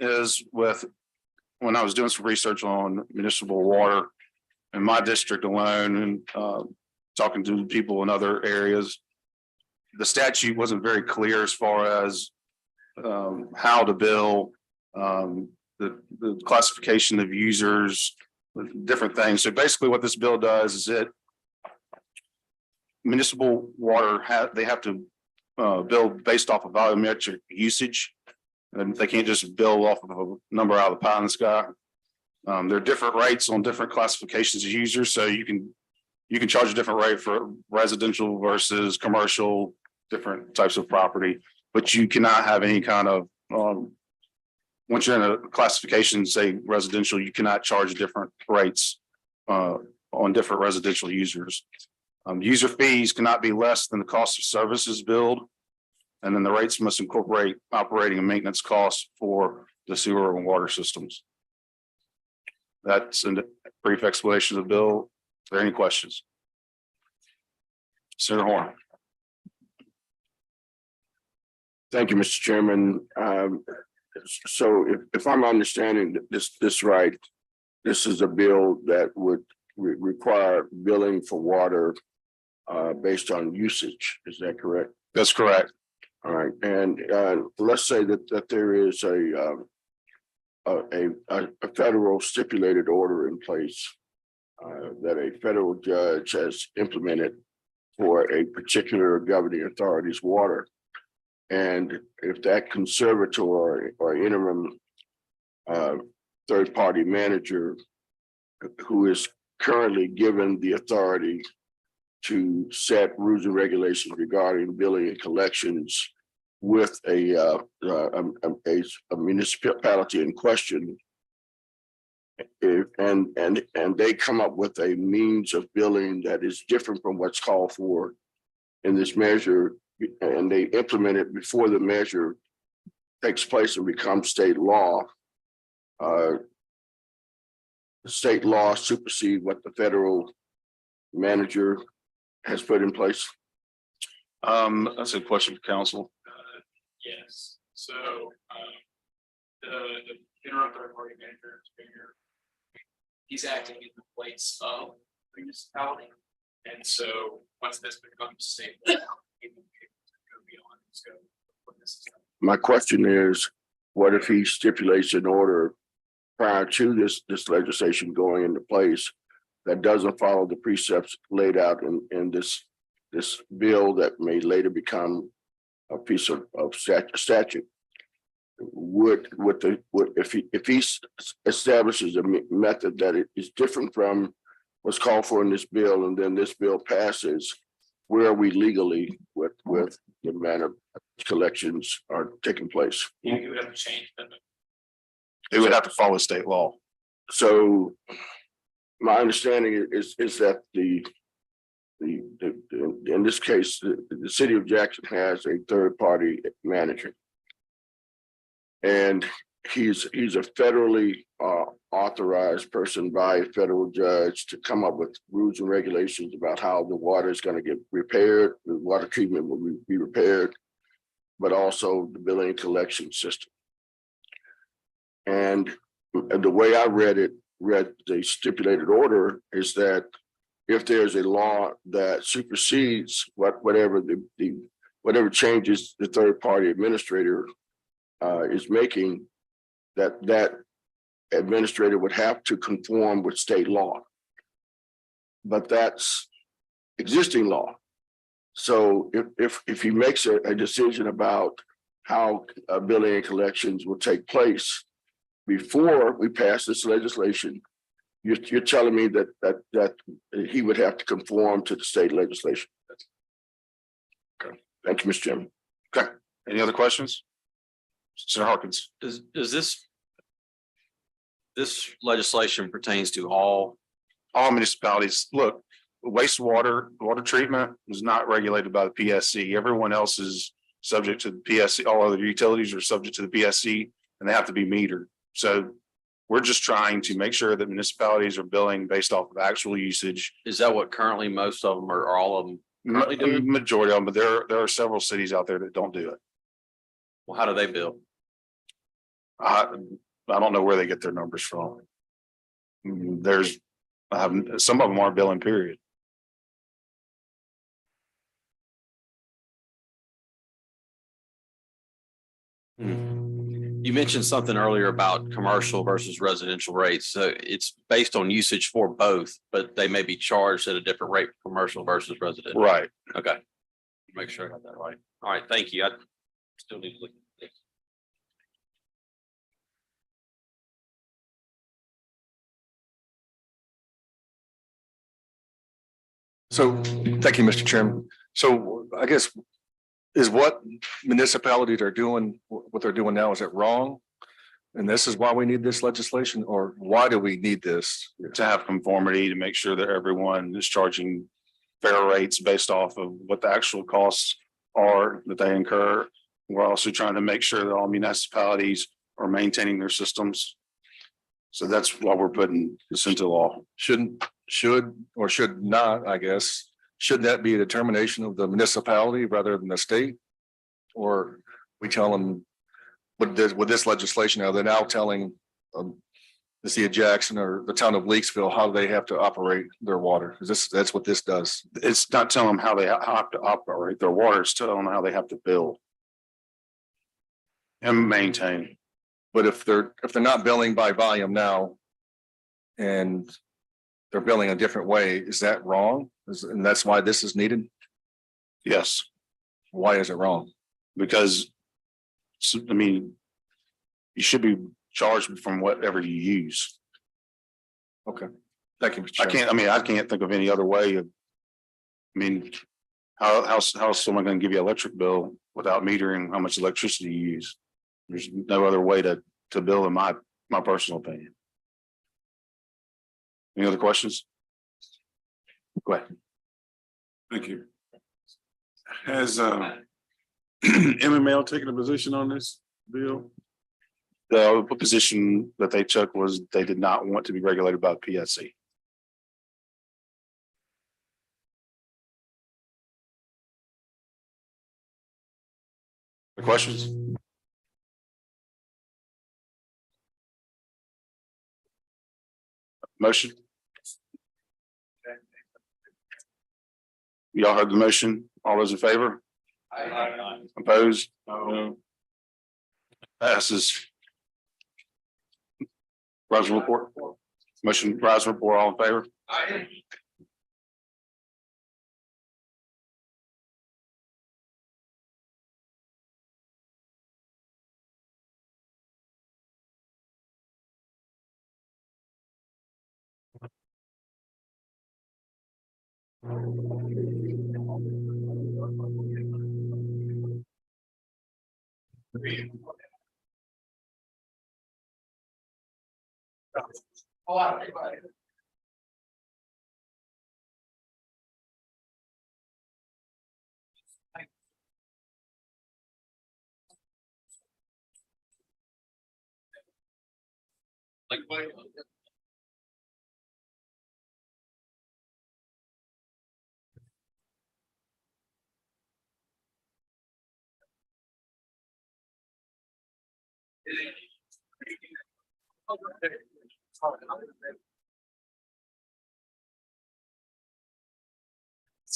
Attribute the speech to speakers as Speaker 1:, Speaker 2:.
Speaker 1: is when I was doing some research on municipal water in my district alone and talking to people in other areas, the statute wasn't very clear as far as how to bill, the classification of users, different things. So basically what this bill does is municipal water they have to bill based off of volumetric usage. And they can't just bill off of a number out of the pie in the sky. There are different rates on different classifications of users. So you can charge a different rate for residential versus commercial, different types of property, but you cannot have any kind of once you're in a classification, say residential, you cannot charge different rates on different residential users. User fees cannot be less than the cost of services billed. And then the rates must incorporate operating and maintenance costs for the sewer and water systems. That's a brief explanation of the bill. Are there any questions? Senator Horn.
Speaker 2: Thank you, Mr. Chairman. So if I'm understanding this right, this is a bill that would require billing for water based on usage. Is that correct?
Speaker 1: That's correct.
Speaker 2: All right, and let's say that there is a federal stipulated order in place that a federal judge has implemented for a particular governing authority's water. And if that conservator or interim third-party manager who is currently given the authority to set rules and regulations regarding billing and collections with a municipality in question, and they come up with a means of billing that is different from what's called for in this measure, and they implement it before the measure takes place and becomes state law. State law supersede what the federal manager has put in place.
Speaker 1: That's a question for council.
Speaker 3: Yes, so the interim third party manager, he's acting in the place of the municipality. And so once this becomes state law, he will be able to go beyond the scope of what this is.
Speaker 2: My question is, what if he stipulates an order prior to this legislation going into place that doesn't follow the precepts laid out in this bill that may later become a piece of statute? If he establishes a method that is different from what's called for in this bill, and then this bill passes, where are we legally with the manner collections are taking place?
Speaker 3: You would have to change them.
Speaker 1: It would have to follow state law.
Speaker 2: So my understanding is that in this case, the city of Jackson has a third party manager. And he's a federally authorized person by a federal judge to come up with rules and regulations about how the water is going to get repaired, the water treatment will be repaired, but also the billing and collection system. And the way I read the stipulated order is that if there's a law that supersedes whatever changes the third party administrator is making, that administrator would have to conform with state law. But that's existing law. So if he makes a decision about how billing and collections will take place before we pass this legislation, you're telling me that he would have to conform to the state legislation. Okay. Thank you, Mr. Chairman.
Speaker 1: Okay. Any other questions? Senator Harkins.
Speaker 4: Does this legislation pertains to all?
Speaker 1: All municipalities. Look, water treatment is not regulated by the PSC. Everyone else is subject to the PSC. All other utilities are subject to the PSC, and they have to be metered. So we're just trying to make sure that municipalities are billing based off of actual usage.
Speaker 4: Is that what currently most of them or all of them currently do?
Speaker 1: Majority of them, but there are several cities out there that don't do it.
Speaker 4: Well, how do they bill?
Speaker 1: I don't know where they get their numbers from. There's, some of them are billing period.
Speaker 4: You mentioned something earlier about commercial versus residential rates. So it's based on usage for both, but they may be charged at a different rate for commercial versus residential.
Speaker 1: Right.
Speaker 4: Okay. Make sure I got that right. All right, thank you. I still need to look at this.
Speaker 5: So, thank you, Mr. Chairman. So I guess is what municipalities are doing, what they're doing now, is it wrong? And this is why we need this legislation, or why do we need this?
Speaker 1: To have conformity, to make sure that everyone is charging fair rates based off of what the actual costs are that they incur. We're also trying to make sure that all municipalities are maintaining their systems. So that's why we're putting this into law.
Speaker 5: Should or should not, I guess, should that be a determination of the municipality rather than the state? Or we tell them, with this legislation, are they now telling the city of Jackson or the town of Leakesville how they have to operate their water? Because that's what this does.
Speaker 1: It's not telling them how they have to operate their water, it's telling them how they have to build and maintain.
Speaker 5: But if they're not billing by volume now, and they're billing a different way, is that wrong? And that's why this is needed?
Speaker 1: Yes,
Speaker 5: Why is it wrong?
Speaker 1: because I mean, you should be charged from whatever you use.
Speaker 5: Okay, thank you, Mr. Chairman.
Speaker 1: I can't think of any other way of. I mean, how's someone gonna give you an electric bill without metering how much electricity you use? There's no other way to bill, in my personal opinion. Any other questions? Go ahead.
Speaker 6: Thank you. Has MML taken a position on this bill?
Speaker 1: The position that they took was they did not want to be regulated by the PSC. The questions? Motion? Y'all heard the motion? All those in favor? Opposed? No. Passes. Rise and report. Motion, rise and report, all in favor?